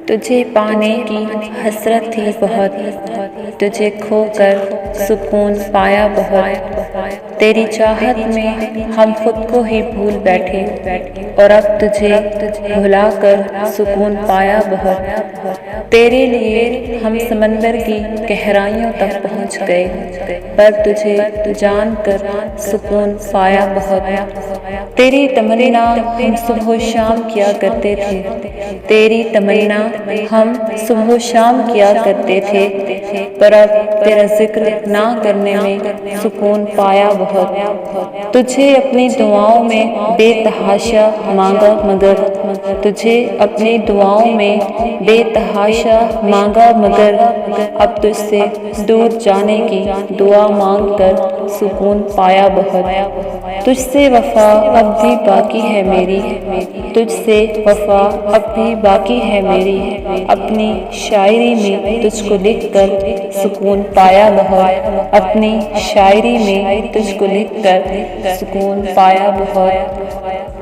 तुझे पाने की हसरत थी बहुत, तुझे खोकर सुकून पाया बहुत। तेरी चाहत में हम खुद को ही भूल बैठे और अब तुझे भुलाकर सुकून पाया बहुत। तेरे लिए हम समंदर की गहराइयों तक पहुँच गए, पर तुझे जानकर सुकून पाया बहुत। तेरी तमन्ना हम सुबह शाम किया करते थे, तेरी तमन्ना हम सुबह शाम किया करते थे, पर अब तेरा जिक्र ना करने में सुकून पाया बहुत। तुझे अपनी दुआओं में बेतहाशा मांगा मगर, तुझे अपनी दुआओं में बेतहाशा मांगा मगर, अब तुझसे दूर जाने की दुआ मांग कर सुकून पाया बहुत। तुझसे वफा अब भी बाकी है मेरी, तुझसे वफा अब भी बाकी है मेरी। अपनी शायरी में तुझको लिखकर सुकून पाया बहुत, अपनी शायरी में तुझको लिखकर सुकून पाया बहुत।